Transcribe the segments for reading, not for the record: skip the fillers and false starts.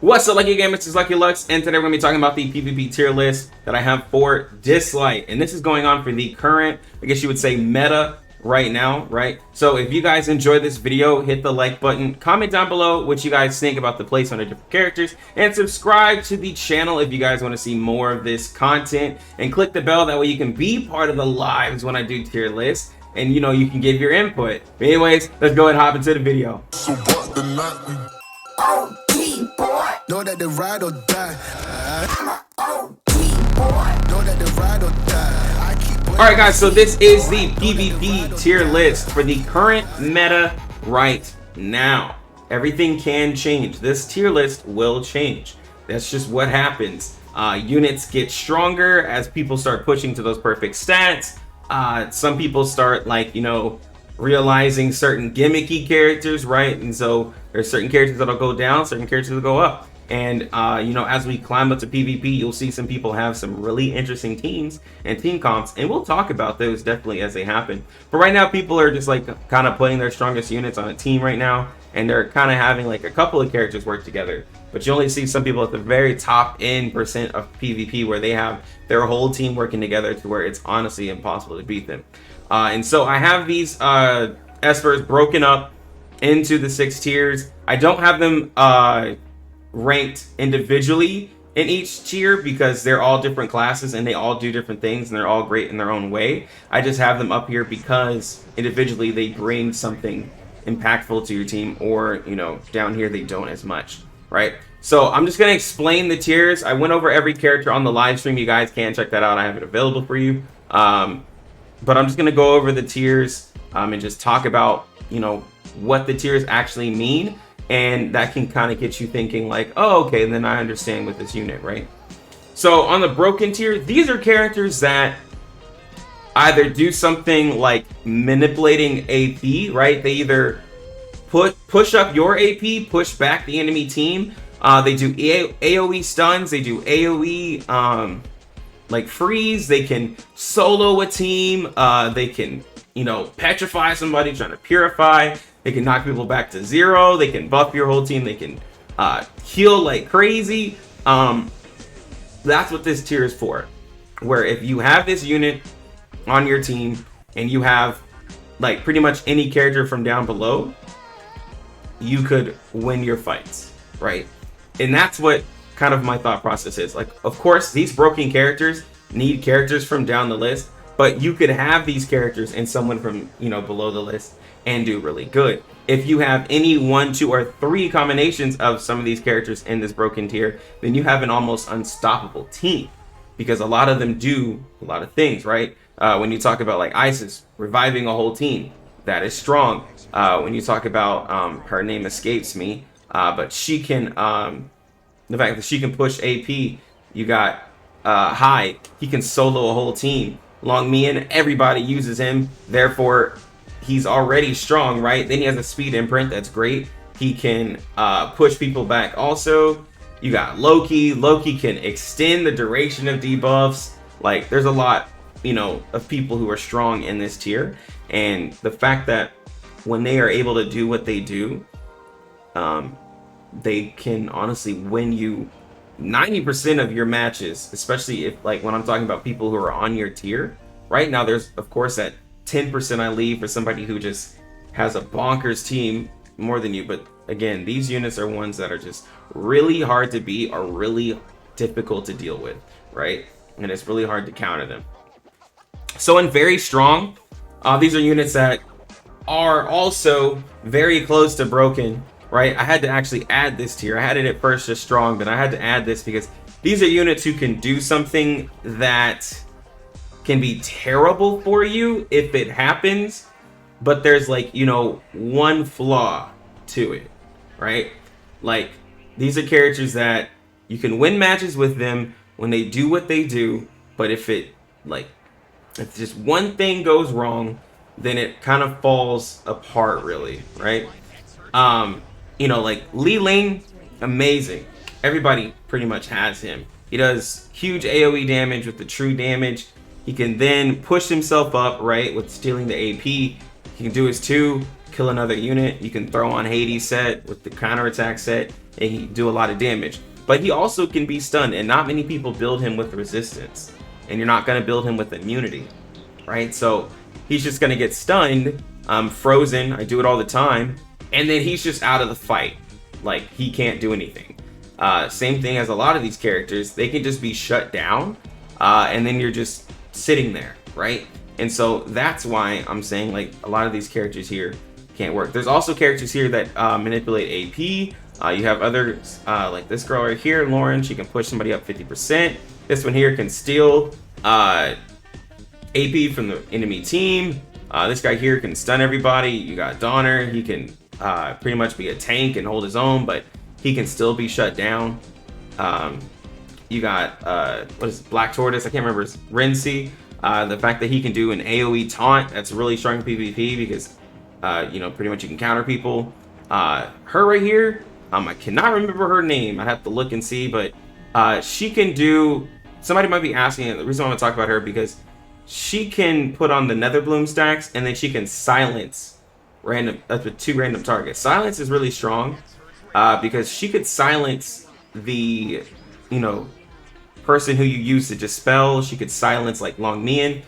What's up, Lucky Gamers? It's Lucky Lux, and today we're going to be talking about the PvP tier list that I have for Dislyte. And this is going on for the current, I guess you would say, meta right now, right? So if you guys enjoyed this video, hit the like button, comment down below what you guys think about the placement of different characters, and subscribe to the channel if you guys want to see more of this content, and click the bell, that way you can be part of the lives when I do tier lists, and you know, you can give your input. But anyways, let's go ahead and hop into the video. So what the night? Know that the ride or die. Know that the ride or die. Alright guys, so this is the PvP tier list for the current meta right now. Everything can change. This tier list will change. That's just what happens. Units get stronger as people start pushing to those perfect stats. Some people start, like, you know, realizing certain gimmicky characters, right? And so there's certain characters that'll go down, certain characters will go up. And you know, as we climb up to PvP, you'll see some people have some really interesting teams and team comps, and we'll talk about those definitely as they happen. But right now, people are just like kind of putting their strongest units on a team right now, and they're kind of having like a couple of characters work together. But you only see some people at the very top end percent of PvP where they have their whole team working together to where it's honestly impossible to beat them. And so I have these espers broken up into the 6 tiers. I don't have them ranked individually in each tier because they're all different classes and they all do different things and they're all great in their own way. I just have them up here because individually they bring something impactful to your team, or you know, down here they don't as much, right? So I'm just going to explain the tiers. I went over every character on the live stream. You guys can check that out. I have it available for you. But I'm just going to go over the tiers and just talk about, you know, what the tiers actually mean. And that can kind of get you thinking like, oh, okay, then I understand with this unit, right? So on the broken tier, these are characters that either do something like manipulating AP, right? They either push up your AP, push back the enemy team. They do AoE stuns. They do AoE like freeze. They can solo a team. They can, you know, petrify somebody trying to purify. They can knock people back to 0. They can buff your whole team. They can heal like crazy. That's what this tier is for. Where if you have this unit on your team and you have like pretty much any character from down below, you could win your fights, right? And that's what kind of my thought process is. Like, of course, these broken characters need characters from down the list, but you could have these characters and someone from, you know, below the list and do really good. If you have any 1, 2, or 3 combinations of some of these characters in this broken tier, then you have an almost unstoppable team, because a lot of them do a lot of things, right? When you talk about like Isis reviving a whole team, that is strong. When you talk about her name escapes me, but she can the fact that she can push AP. You got Hyde, he can solo a whole team. Long Mian, everybody uses him, therefore he's already strong, right? Then he has a speed imprint that's great. He can push people back. Also, you got Loki. Loki can extend the duration of debuffs. Like, there's a lot, you know, of people who are strong in this tier, and the fact that when they are able to do what they do, they can honestly win you 90% of your matches, especially if, like, when I'm talking about people who are on your tier. Right now, there's, of course, that 10% I leave for somebody who just has a bonkers team more than you. But again, these units are ones that are just really hard to beat, or really difficult to deal with, right? And it's really hard to counter them. So in very strong, these are units that are also very close to broken, right? I had to actually add this tier. I had it at first just strong, but I had to add this because these are units who can do something that can be terrible for you if it happens, but there's, like, you know, one flaw to it, right? Like, these are characters that you can win matches with them when they do what they do, but if just one thing goes wrong, then it kind of falls apart, really, right? You know, like Li Ling, amazing. Everybody pretty much has him. He does huge AoE damage with the true damage. He can then push himself up, right, with stealing the AP. He can do his 2, kill another unit. You can throw on Hades set with the counterattack set, and he can do a lot of damage. But he also can be stunned, and not many people build him with resistance. And you're not going to build him with immunity, right? So he's just going to get stunned, frozen. I do it all the time. And then he's just out of the fight. Like, he can't do anything. Same thing as a lot of these characters. They can just be shut down, and then you're just sitting there, right? And so that's why I'm saying, like, a lot of these characters here can't work. There's also characters here that manipulate AP. You have others like this girl right here, Lauren. She can push somebody up 50%. This one here can steal AP from the enemy team. This guy here can stun everybody. You got Donner. He can pretty much be a tank and hold his own, but he can still be shut down. You got what is it, Black Tortoise? I can't remember. It's Renzi. The fact that he can do an AoE taunt, that's really strong in PvP because pretty much you can counter people. Her right here, I cannot remember her name. I have to look and see, but she can do. Somebody might be asking. The reason I want to talk about her because she can put on the Nether Bloom stacks, and then she can silence random. That's with 2 random targets. Silence is really strong because she could silence the person who you use to dispel. She could silence like Long Nian.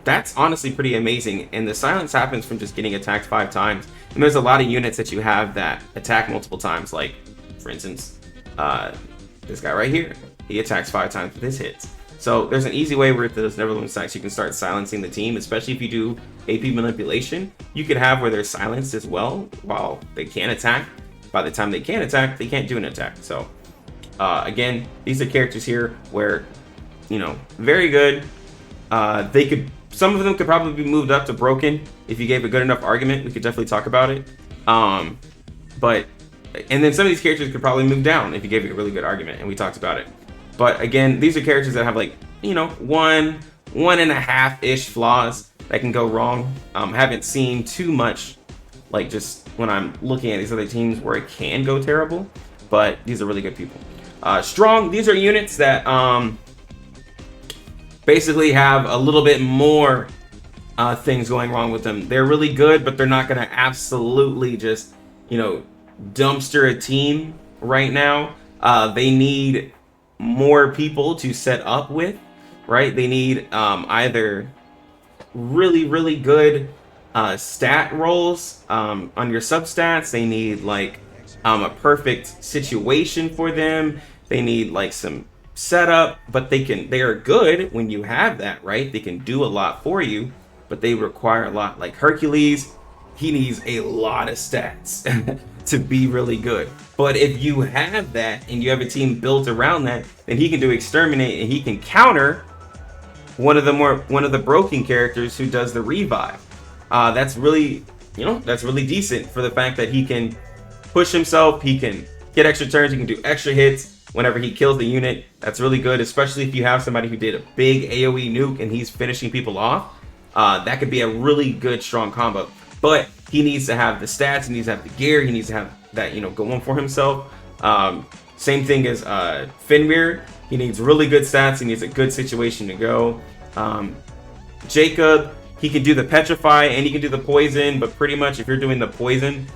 That's honestly pretty amazing, and the silence happens from just getting attacked 5 times. And there's a lot of units that you have that attack multiple times, like for instance this guy right here, he attacks 5 times with his hits. So there's an easy way with those Neverland stacks you can start silencing the team, especially if you do AP manipulation. You could have where they're silenced as well while they can attack. By the time they can attack, they can't do an attack. So again, these are characters here where very good. Some of them could probably be moved up to broken if you gave a good enough argument. We could definitely talk about it. And then some of these characters could probably move down if you gave a really good argument, and we talked about it. But again, these are characters that have like 1.5-ish flaws that can go wrong. Haven't seen too much, like just when I'm looking at these other teams where it can go terrible. But these are really good people. Strong. These are units that basically have a little bit more things going wrong with them. They're really good, but they're not going to absolutely just, dumpster a team right now. They need more people to set up with, right? They need either really, really good stat rolls on your substats. They need like a perfect situation for them. They need like some setup, but they are good when you have that, right? They can do a lot for you, but they require a lot. Like Hercules, he needs a lot of stats to be really good. But if you have that and you have a team built around that, then he can do exterminate, and he can counter one of the broken characters who does the revive. That's really decent for the fact that he can push himself, he can get extra turns, he can do extra hits whenever he kills the unit. That's really good, especially if you have somebody who did a big AoE nuke and he's finishing people off. That could be a really good, strong combo. But he needs to have the stats, he needs to have the gear, he needs to have that, going for himself. Same thing as Fenrir. He needs really good stats, he needs a good situation to go. Jacob, he can do the petrify and he can do the poison, but pretty much if you're doing the poison,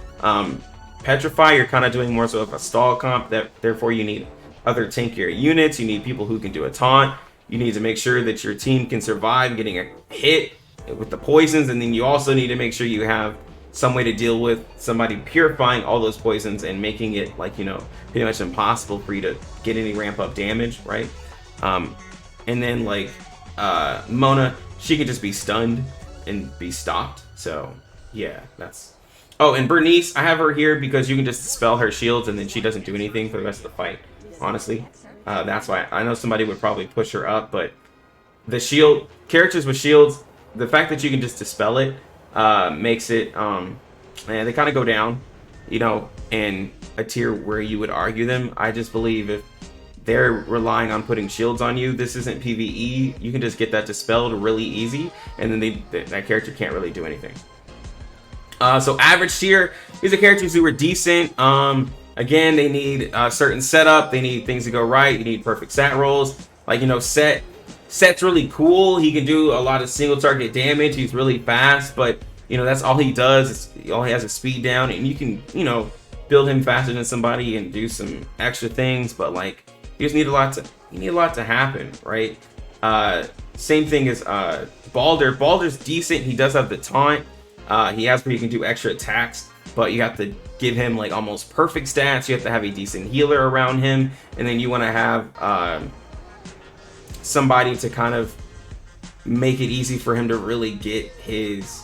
petrify, you're kind of doing more so of a stall comp. Therefore you need other tankier units, you need people who can do a taunt, you need to make sure that your team can survive getting a hit with the poisons, and then you also need to make sure you have some way to deal with somebody purifying all those poisons and making it like pretty much impossible for you to get any ramp up damage, right? And then like Mona, she can just be stunned and be stopped. So yeah, that's and Bernice, I have her here because you can just dispel her shields and then she doesn't do anything for the rest of the fight, honestly. That's why I know somebody would probably push her up, but the shield characters with shields, the fact that you can just dispel it makes it they kind of go down, in a tier where you would argue them. I just believe if they're relying on putting shields on you, this isn't PvE, you can just get that dispelled really easy, and then that character can't really do anything. So average tier, these are characters who are decent. Again, they need a certain setup, they need things to go right, you need perfect stat rolls. Like, Set's really cool. He can do a lot of single target damage. He's really fast, but that's all he does. All he has is speed down, and you can build him faster than somebody and do some extra things, but like you just need a lot to happen, right? Same thing as Balder. Balder's decent. He does have the taunt. He has where you can do extra attacks, but you have to give him like almost perfect stats. You have to have a decent healer around him, and then you want to have somebody to kind of make it easy for him to really get his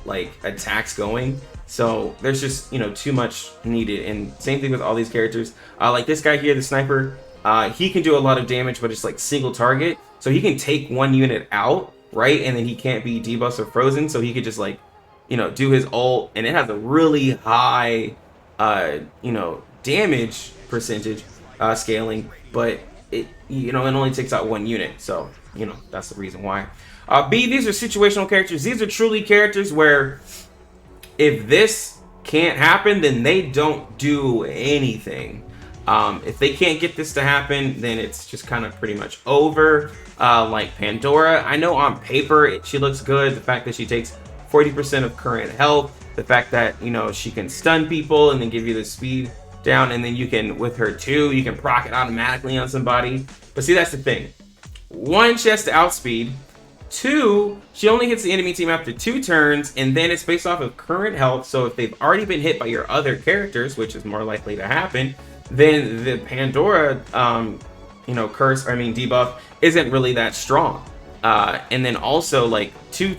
like attacks going. So there's just, you know, too much needed. And same thing with all these characters. Like this guy here, the sniper, he can do a lot of damage, but it's like single target. So he can take one unit out, right? And then he can't be debuffed or frozen. So he could just like, you know, do his ult, and it has a really high, you know, damage percentage scaling, but it, you know, it only takes out one unit. So, you know, that's the reason why. B, these are situational characters. These are truly characters where if this can't happen, then they don't do anything. If they can't get this to happen, then it's just kind of pretty much over. Like Pandora, I know on paper she looks good. The fact that she takes 40% of current health, the fact that, you know, she can stun people and then give you the speed down, and then you can, with her too, you can proc it automatically on somebody. But see, that's the thing. One, she has to outspeed. Two, she only hits the enemy team after 2 turns, and then it's based off of current health. So if they've already been hit by your other characters, which is more likely to happen, then the Pandora, you know, debuff isn't really that strong. And then also, like,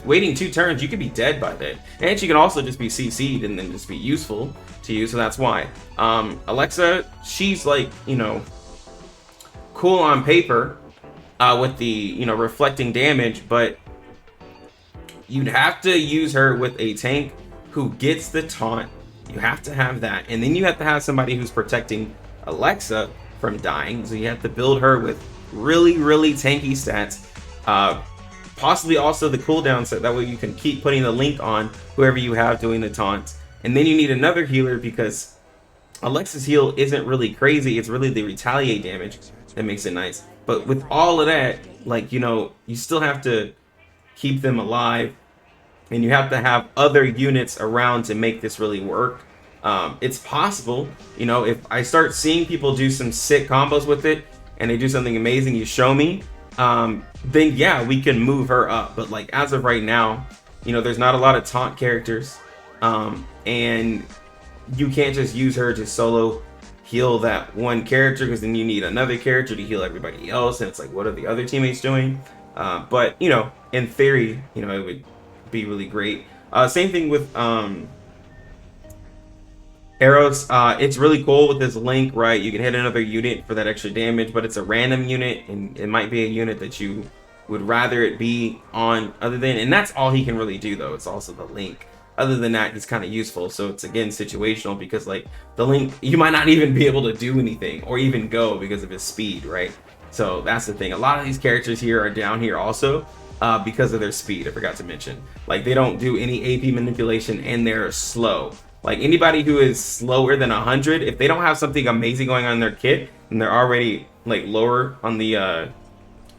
waiting 2 turns, you could be dead by then. And she can also just be CC'd and then just be useful to you, so that's why. Alexa, she's like, you know, cool on paper with the, you know, reflecting damage, but you'd have to use her with a tank who gets the taunt. You have to have that, and then you have to have somebody who's protecting Alexa from dying, so you have to build her with really, really tanky stats. Possibly also the cooldown set, that way you can keep putting the link on whoever you have doing the taunts. And then you need another healer, because Alexa's heal isn't really crazy, it's really the retaliate damage that makes it nice. But with all of that, like, you know, you still have to keep them alive, and you have to have other units around to make this really work. It's possible, you know, if I start seeing people do some sick combos with it and they do something amazing, you show me, then yeah, we can move her up. But like as of right now, you know, there's not a lot of taunt characters, and you can't just use her to solo heal that one character, because then you need another character to heal everybody else, and it's like, what are the other teammates doing? But you know, in theory, you know, it would be really great. Same thing with arrows. It's really cool with this link, right? You can hit another unit for that extra damage, but it's a random unit, and it might be a unit that you would rather it be on other than, and that's all he can really do though. It's also the link. Other than that, he's kind of useful. So it's again situational, because like the link, you might not even be able to do anything or even go because of his speed, right? So that's the thing. A lot of these characters here are down here also because of their speed. I forgot to mention, like, they don't do any AP manipulation, and they're slow. Like anybody who is slower than 100, if they don't have something amazing going on in their kit, and they're already like lower on the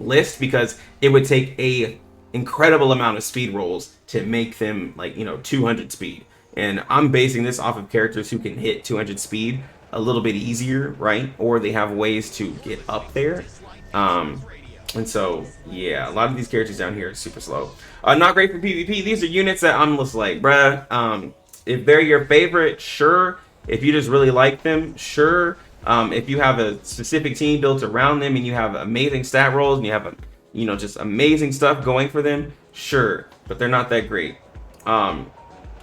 list, because it would take a incredible amount of speed rolls to make them like, you know, 200 speed. And I'm basing this off of characters who can hit 200 speed a little bit easier, right? Or they have ways to get up there. And so yeah, a lot of these characters down here are super slow. Not great for PvP. These are units that I'm just like, bruh, if they're your favorite, sure. If you just really like them, sure. If you have a specific team built around them, and you have amazing stat rolls, and you have you know, just amazing stuff going for them, sure. But they're not that great. I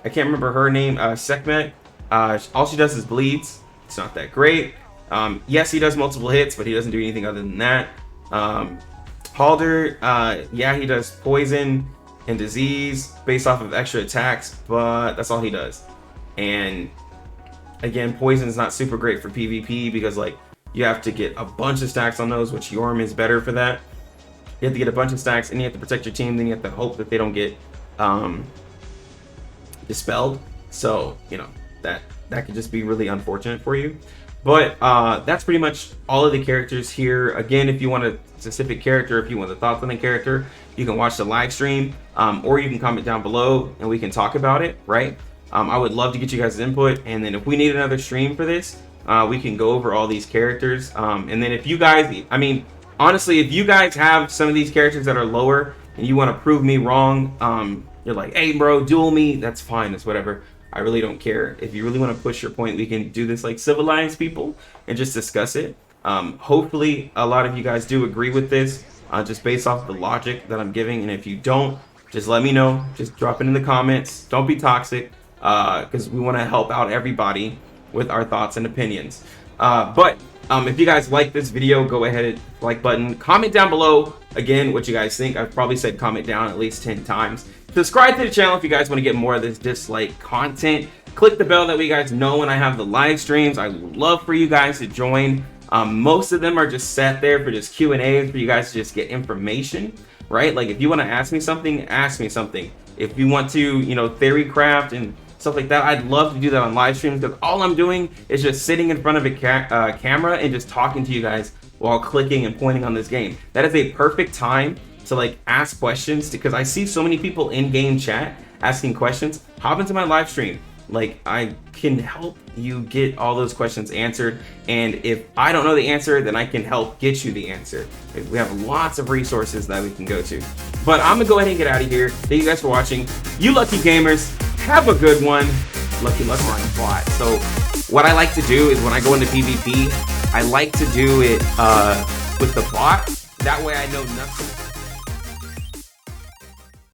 can't remember her name. Sekhmet. All she does is bleeds. It's not that great. Yes, he does multiple hits, but he doesn't do anything other than that. Halder, yeah, he does poison and disease based off of extra attacks, but that's all he does. And again, poison is not super great for PvP, because like you have to get a bunch of stacks on those, which Yorm is better for that. You have to get a bunch of stacks, and you have to protect your team. Then you have to hope that they don't get dispelled. So you know, that could just be really unfortunate for you. But that's pretty much all of the characters here. Again, if you want a specific character, if you want the thoughts on the character, you can watch the live stream, or you can comment down below and we can talk about it, right? I would love to get you guys' input, and then if we need another stream for this, we can go over all these characters. And then if you guys, I mean, honestly, if you guys have some of these characters that are lower and you want to prove me wrong, you're like, hey bro, duel me, that's fine, it's whatever. I really don't care. If you really want to push your point, we can do this like civilized people and just discuss it. Hopefully a lot of you guys do agree with this, just based off the logic that I'm giving. And if you don't, just let me know. Just drop it in the comments. Don't be toxic, because we want to help out everybody with our thoughts and opinions. But if you guys like this video, go ahead and like button, comment down below again what you guys think. I've probably said comment down at least 10 times. Subscribe to the channel if you guys want to get more of this Dislyte content. Click the bell that way you guys know when I have the live streams. I would love for you guys to join. Most of them are just set there for just Q&A for you guys to just get information, right? Like if you want to ask me something, ask me something. If you want to, you know, theory craft and stuff like that, I'd love to do that on live streams, because all I'm doing is just sitting in front of a camera and just talking to you guys while clicking and pointing on this game. That is a perfect time to like ask questions, because I see so many people in game chat asking questions. Hop into my live stream. Like I can help you get all those questions answered, and if I don't know the answer, then I can help get you the answer. We have lots of resources that we can go to. But I'm gonna go ahead and get out of here. Thank you guys for watching. You lucky gamers, have a good one. Lucky luck on bot. So what I like to do is when I go into PvP, I like to do it with the bot. That way I know nothing.